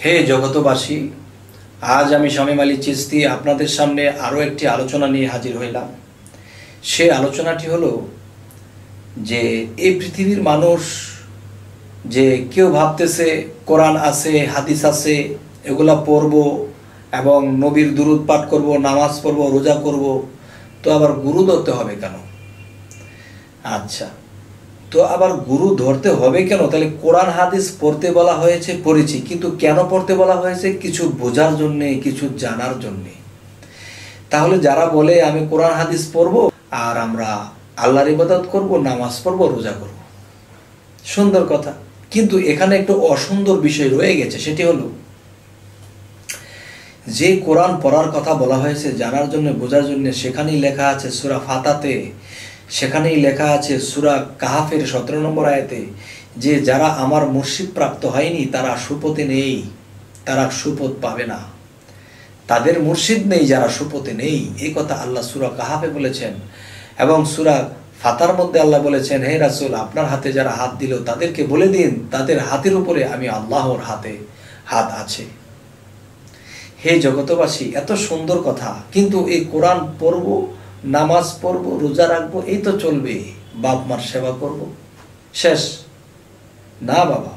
হে জগতবাসী, আজ আমি শামীম আলী চিশতি আপনাদের সামনে আরও একটি আলোচনা নিয়ে হাজির হইলাম। সে আলোচনাটি হলো যে এই পৃথিবীর মানুষ যে কেউ ভাবতেছে কোরআন আছে, হাদিস আছে, এগুলা পড়ব এবং নবীর দুরূদ পাঠ করব, নামাজ পড়ব, রোজা করব, তো আবার গুরু ধরতে হবে কেন? আচ্ছা, তো আবার গুরু ধরতে হবে কেন? তাহলে কোরআন হাদিস পড়তে বলা হয়েছে, পড়েছি, কিন্তু কেন পড়তে বলা হয়েছে? কিছু বোঝার জন্যে, কিছু জানার জন্যে। তাহলে যারা বলে আমি কোরআন হাদিস পড়ব আর আমরা আল্লাহর ইবাদত করব, নামাজ পড়ব, রোজা করব, সুন্দর কথা, কিন্তু এখানে একটু অসুন্দর বিষয় রয়ে গেছে। সেটি হলো যে কোরআন পড়ার কথা বলা হয়েছে জানার জন্য, বোঝার জন্য, সেখানেই লেখা আছে সূরা ফাতাতে, সেখানেই লেখা আছে সূরা কাহাফের 17 নম্বর আয়াতে যে যারা আমার মুর্শিদ প্রাপ্ত হয়নি তারা সুপথে নেই, তারা সুপথ পাবে না, তাদের মুর্শিদ নেই যারা সুপথে নেই, এই কথা আল্লাহ সূরা কাহাফে বলেছেন। এবং সূরা ফাতার মধ্যে আল্লাহ বলেছেন, হে রাসূল, আপনার হাতে যারা হাত দিল তাদেরকে বলে দিন তাদের হাতের উপরে আমি আল্লাহর হাত আছে। হে জগতবাসী, এত সুন্দর কথা, কিন্তু এই কোরআন পড়ব, নামাজ পড়ব, রোজা রাখবো, এই তো চলবে, বাপ মার সেবা করব, শেষ? না বাবা,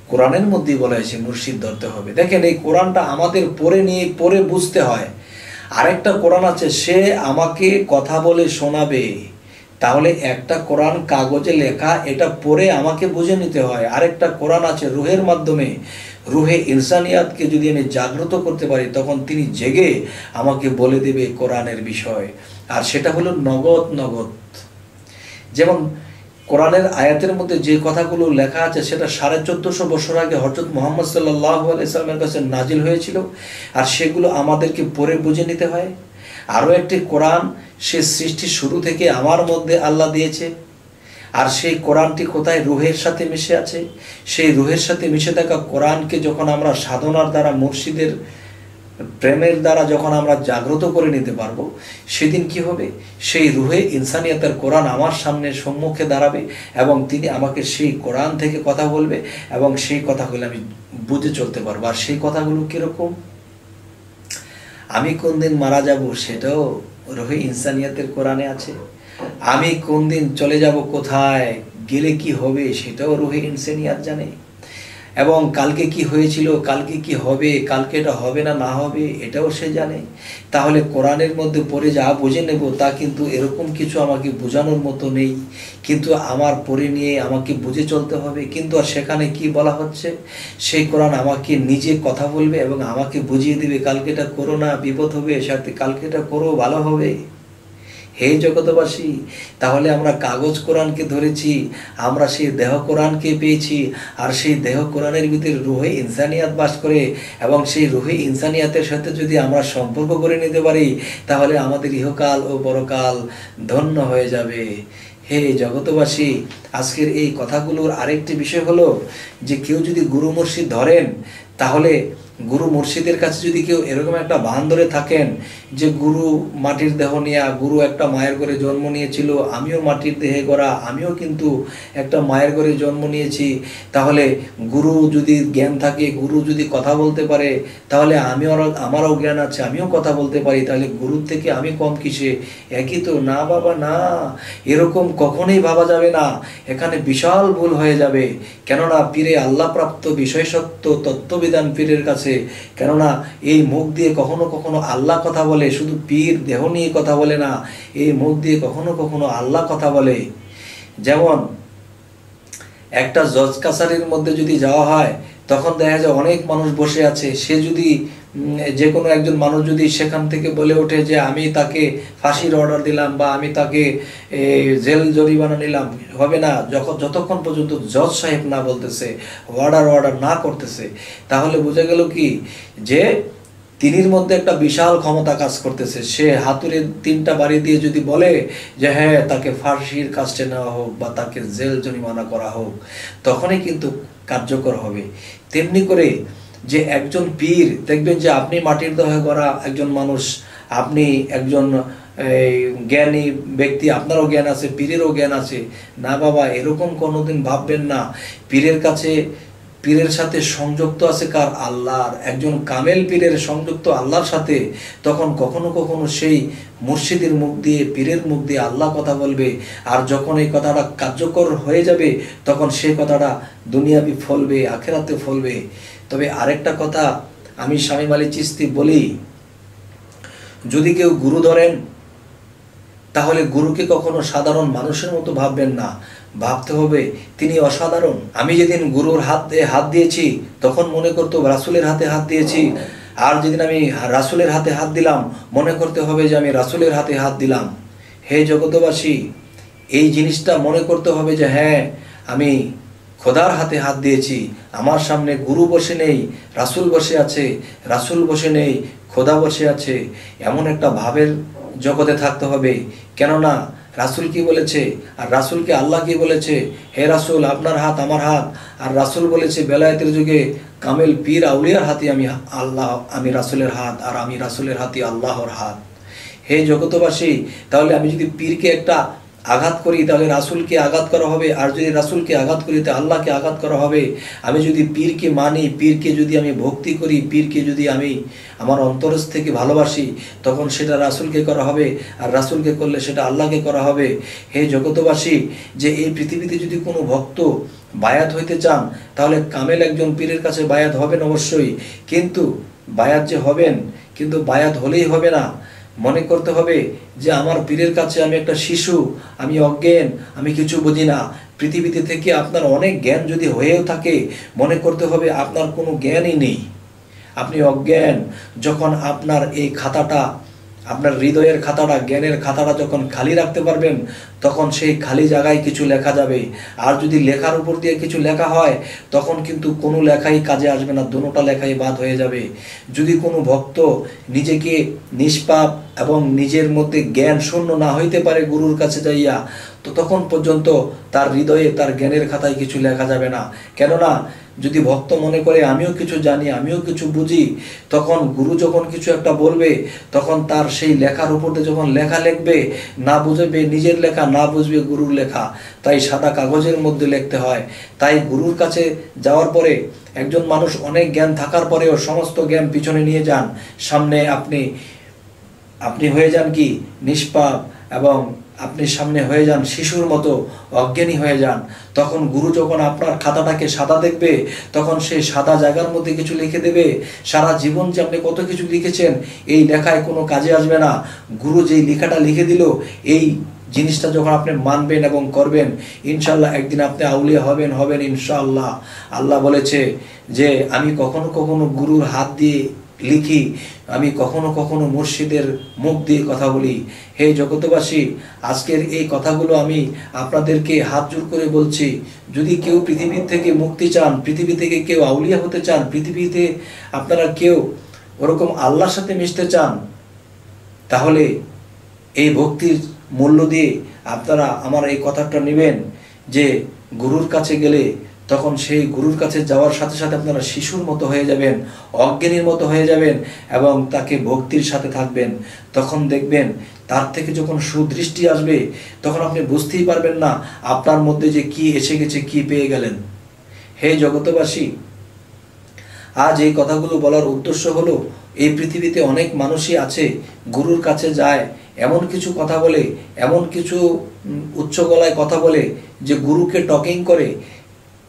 কোরআনের মধ্যেই বলা হয়েছে মুর্শিদ ধরতে হবে। দেখেন, এই কোরআনটা আমাদের পড়ে বুঝতে হয়। আরেকটা কোরআন আছে, সে আমাকে কথা বলে শোনাবে। তাহলে একটা কোরআন কাগজে লেখা, এটা পড়ে আমাকে বুঝে নিতে হয়। আরেকটা কোরআন আছে রুহের মাধ্যমে, রুহে ইনসানিয়াতকে যদি আমি জাগ্রত করতে পারি তখন তিনি জেগে আমাকে বলে দেবে কোরআনের বিষয়, আর সেটা হলো নগদ। যেমন কোরআনের আয়াতের মধ্যে যে কথাগুলো লেখা আছে সেটা 1450 বছর আগে হযরত মুহাম্মদ সাল্লাল্লাহু আলাইহি সাল্লামের কাছে নাজিল হয়েছিল, আর সেগুলো আমাদেরকে পড়ে বুঝে নিতে হয়। আরও একটি কোরআন, সে সৃষ্টির শুরু থেকে আমার মধ্যে আল্লাহ দিয়েছে, আর সেই কোরআনটি কোথায়? রুহের সাথে মিশে আছে। সেই রুহের সাথে মিশে থাকা কোরআনকে যখন আমরা সাধনার দ্বারা, মুর্শিদের প্রেমের দ্বারা যখন আমরা জাগ্রত করে নিতে পারবো, সেদিন কি হবে? সেই রুহে ইনসানিয়াতের কোরআন আমার সামনে সম্মুখে দাঁড়াবে এবং তিনি আমাকে সেই কোরআন থেকে কথা বলবে এবং সেই কথাগুলো আমি বুঝে চলতে পারবো। আর সেই কথাগুলো কিরকম? আমি কোন দিন মারা যাব সেটাও রুহে ইনসানিয়াতের কোরআনে আছে। আমি কোন দিন চলে যাব, কোথায় গেলে কি হবে সেটাও রুহে ইনসানিয়াত জানে। এবং কালকে কি হয়েছিল, কালকে কি হবে, কালকে এটা হবে না হবে, এটাও সে জানে। তাহলে কোরআনের মধ্যে পড়ে যা বুঝে নেব তা কিন্তু এরকম কিছু আমাকে বোঝানোর মতো নেই, কিন্তু আমার পড়ে নিয়ে আমাকে বুঝে চলতে হবে। কিন্তু আর সেখানে কি বলা হচ্ছে? সেই কোরআন আমাকে নিজে কথা বলবে এবং আমাকে বুঝিয়ে দিবে, কালকে এটা করো না, বিপদ হবে, সাথে কালকে এটা করো, ভালো হবে। হে জগতবাসী, তাহলে আমরা কাগজ কোরআনকে ধরেছি, আমরা সেই দেহ কোরআনকে পেয়েছি, আর সেই দেহ কোরআনের ভিতরে রুহে ইনসানিয়াত বাস করে, এবং সেই রুহে ইনসানিয়াতের সাথে যদি আমরা সম্পর্ক করে নিতে পারি তাহলে আমাদের ইহকাল ও পরকাল ধন্য হয়ে যাবে। হে জগতবাসী, আজকের এই কথাগুলোর আরেকটি বিষয় হলো যে কেউ যদি গুরু মুর্শিদ ধরেন, তাহলে গুরু মুর্শিদের কাছে যদি কেউ এরকম একটা ভান ধরে থাকেন যে গুরু মাটির দেহ নিয়ে, গুরু একটা মায়ের ঘরে জন্ম নিয়েছিল, আমিও মাটির দেহে গড়া, আমিও কিন্তু একটা মায়ের ঘরে জন্ম নিয়েছি, তাহলে গুরু যদি জ্ঞান থাকে, গুরু যদি কথা বলতে পারে, তাহলে আমারও জ্ঞান আছে, আমিও কথা বলতে পারি, তাহলে গুরুর থেকে আমি কম কিসে? একই তো? না বাবা, না, এরকম কখনোই ভাবা যাবে না। এখানে বিশাল ভুল হয়ে যাবে। কেননা পীরে আল্লাহ প্রাপ্ত বিষয় সত্য তত্ত্ববিধান পীরের কাছে। কেননা এই মুখ দিয়ে কখনো কখনো আল্লাহ কথা বলে, শুধু পীর দেহ নিয়ে কথা বলে না, এই মুখ দিয়ে কখনো কখনো আল্লাহ কথা বলে। যেমন একটা জজ কাছারির মধ্যে যদি যাওয়া হয় তখন দেখা যায় অনেক মানুষ বসে আছে, সে যদি যে কোনো একজন মানুষ যদি সেখান থেকে বলে ওঠে যে আমি তাকে ফাঁসির অর্ডার দিলাম বা আমি তাকে জেল জরিমানা নিলাম, হবে না যতক্ষণ পর্যন্ত জজ সাহেব না বলতেছে, অর্ডার না করতেছে। তাহলে বোঝা গেল কি যে তিনির মধ্যে একটা বিশাল ক্ষমতা কাজ করতেছে। সে হাতুড়ে 3টা বাড়ি দিয়ে যদি বলে যে হ্যাঁ তাকে ফাঁসির কাস্টে নেওয়া হোক বা তাকে জেল জরিমানা করা হোক, তখনই কিন্তু কার্যকর হবে। তেমনি করে যে একজন পীর, দেখবেন যে আপনি মাটির দেহে গড়া একজন মানুষ, আপনি একজন জ্ঞানী ব্যক্তি, আপনারও জ্ঞান আছে, পীরেরও জ্ঞান আছে। না বাবা, এরকম কোনোদিন ভাববেন না। পীরের কাছে পীরের সাথে সংযুক্ত আছে কার? আল্লাহর। একজন কামেল পীরের সংযুক্ত আল্লাহর সাথে, তখন কখনো কখনো সেই মুর্শিদের মুখ দিয়ে, পীরের মুখ দিয়ে আল্লাহ কথা বলবে। আর যখন এই কথাটা কার্যকর হয়ে যাবে, তখন সেই কথাটা দুনিয়াবি ফলবে, আখেরাতে ফলবে। তবে আরেকটা কথা আমি শামীম আলী চিশতি বলি, যদি কেউ গুরু ধরেন, তাহলে গুরুকে কখনো সাধারণ মানুষের মতো ভাববেন না, ভাবতে হবে তিনি অসাধারণ। আমি যেদিন গুরুর হাত দিয়েছি, তখন মনে করতো রাসূলের হাতে হাত দিয়েছি। আর যেদিন আমি রাসূলের হাতে হাত দিলাম, মনে করতে হবে যে আমি রাসূলের হাতে হাত দিলাম। হে জগতবাসী, এই জিনিসটা মনে করতে হবে যে হ্যাঁ, আমি খোদার হাতে হাত দিয়েছি। আমার সামনে গুরু বসে নেই, রাসূল বসে আছে, রাসূল বসে নেই, খোদা বসে আছে। এমন একটা ভাবের জগতে থাকতে হবে। কেননা রাসূল কি বলেছে, আর রাসূলকে আল্লাহ কি বলেছে? হে রাসূল, আপনার হাত আমার হাত। আর রাসূল বলেছে বেলায়েতের যুগে কামেল পীর আউলিয়ার হাতে আমি রাসূলের হাত, আর আমি রাসূলের হাতে আল্লাহর হাত। হে জগতবাসী, তাহলে আমি যদি পীরকে একটা আঘাত করি, তাহলে রাসূলকে আঘাত করা হবে। আর যদি রাসূলকে আঘাত করি, তাহলে আল্লাহকে আঘাত করা হবে। আমি যদি পীরকে মানি, পীরকে যদি আমি ভক্তি করি, পীরকে যদি আমি আমার অন্তরস্থ থেকে ভালোবাসি, তখন সেটা রাসূলকে করা হবে। আর রাসূলকে করলে সেটা আল্লাহকে করা হবে। হে জগতবাসী, যে এই পৃথিবীতে যদি কোনো ভক্ত বায়াত হইতে চান, তাহলে কামেল একজন পীরের কাছে বায়াত হবেন অবশ্যই। কিন্তু বায়াত যে হবেন, কিন্তু বায়াত হলেই হবে না। মনে করতে হবে যে আমার পীরের কাছে আমি একটা শিশু, আমি অজ্ঞান, আমি কিছু বুঝি না। পৃথিবীতে থেকে আপনার অনেক জ্ঞান যদি হয়েও থাকে, মনে করতে হবে আপনার কোনো জ্ঞানই নেই, আপনি অজ্ঞান। যখন আপনার এই খাতাটা, আপনার হৃদয়ের খাতাটা, জ্ঞানের খাতাটা যখন খালি রাখতে পারবেন, তখন সেই খালি জায়গায় কিছু লেখা যাবে। আর যদি লেখার উপর দিয়ে কিছু লেখা হয়, তখন কিন্তু কোনো লেখাই কাজে আসবে না, দুটোটা লেখাই বাদ হয়ে যাবে। যদি কোনো ভক্ত নিজেকে নিষ্পাপ এবং নিজের মধ্যে জ্ঞান শূন্য না হইতে পারে গুরুর কাছে যাইয়া, তো তখন পর্যন্ত তার হৃদয়ে, তার জ্ঞানের খাতায় কিছু লেখা যাবে না। কেননা যদি ভক্ত মনে করে আমিও কিছু জানি, আমিও কিছু বুঝি, তখন গুরু যখন কিছু একটা বলবে, তখন তার সেই লেখার উপর দিয়ে যখন লেখা লিখবে, না বুঝবে নিজের লেখা, না বুঝবে গুরুর লেখা। তাই সাদা কাগজের মধ্যে লিখতে হয়। তাই গুরুর কাছে যাওয়ার পরে একজন মানুষ অনেক জ্ঞান থাকার পরেও সমস্ত জ্ঞান পিছনে নিয়ে যান, সামনে আপনি হয়ে যান কি নিষ্পাপ, এবং আপনি সামনে হয়ে যান শিশুর মতো, অজ্ঞানী হয়ে যান। তখন গুরু যখন আপনার খাতাটাকে সাদা দেখবে, তখন সেই সাদা জায়গার মধ্যে কিছু লিখে দেবে। সারা জীবন যে আপনি কত কিছু লিখেছেন, এই লেখায় কোনো কাজে আসবে না। গুরু যেই লেখাটা লিখে দিল, এই জিনিসটা যখন আপনি মানবেন এবং করবেন, ইনশাল্লাহ একদিন আপনি আউলিয়া হবেন ইনশাআল্লাহ। আল্লাহ বলেছে যে আমি কখনো কখনো গুরুর হাত দিয়ে লিখি, আমি কখনো কখনো মুর্শিদের মুখ দিয়ে কথা বলি। হে জগতবাসী, আজকের এই কথাগুলো আমি আপনাদেরকে হাত জোর করে বলছি। যদি কেউ পৃথিবী থেকে মুক্তি চান, পৃথিবী থেকে কেউ আউলিয়া হতে চান, পৃথিবীতে আপনারা কেউ ওরকম আল্লাহর সাথে মিশতে চান, তাহলে এই ভক্তির মূল্য দিয়ে আপনারা আমার এই কথাটা নেবেন যে গুরুর কাছে গেলে তখন সেই গুরুর কাছে যাওয়ার সাথে সাথে আপনারা শিশুর মতো হয়ে যাবেন, অজ্ঞানীর মতো হয়ে যাবেন, এবং তাকে ভক্তির সাথে থাকবেন। তখন দেখবেন তার থেকে যখন সুদৃষ্টি আসবে, তখন আপনি বুঝতেই পারবেন না আপনার মধ্যে যে কি এসে গেছে, কি পেয়ে গেলেন। হে জগতবাসী, আজ এই কথাগুলো বলার উদ্দেশ্য হলো, এই পৃথিবীতে অনেক মানুষই আছে গুরুর কাছে যায়, এমন কিছু কথা বলে, এমন কিছু উচ্চ গলায় কথা বলে যে গুরুকে টকিং করে,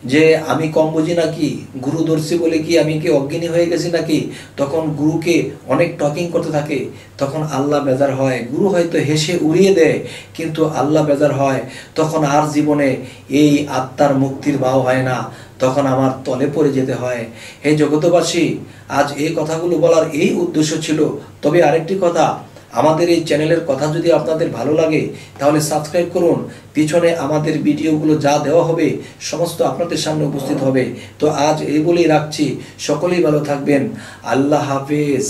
যে আমি কম বুঝি নাকি, গুরু দর্শী বলে কি আমি কি অজ্ঞানী হয়ে গেছি নাকি। তখন গুরুকে অনেক টকিং করতে থাকে, তখন আল্লাহ বেজার হয়। গুরু হয়তো হেসে উড়িয়ে দেয়, কিন্তু আল্লাহ বেজার হয়। তখন আর জীবনে এই আত্মার মুক্তির ভাও হয় না, তখন আমার তলে পড়ে যেতে হয়। হে জগতবাসী, আজ এই কথাগুলো বলার এই উদ্দেশ্য ছিল। তবে আরেকটি কথা, আমাদের এই চ্যানেলের কথা যদি আপনাদের ভালো লাগে, তাহলে সাবস্ক্রাইব করুন। পিছনে আমাদের ভিডিওগুলো যা দেওয়া হবে সমস্ত আপনাদের সামনে উপস্থিত হবে। তো আজ এই বলেই রাখছি, সকলেই ভালো থাকবেন। আল্লাহ হাফেজ।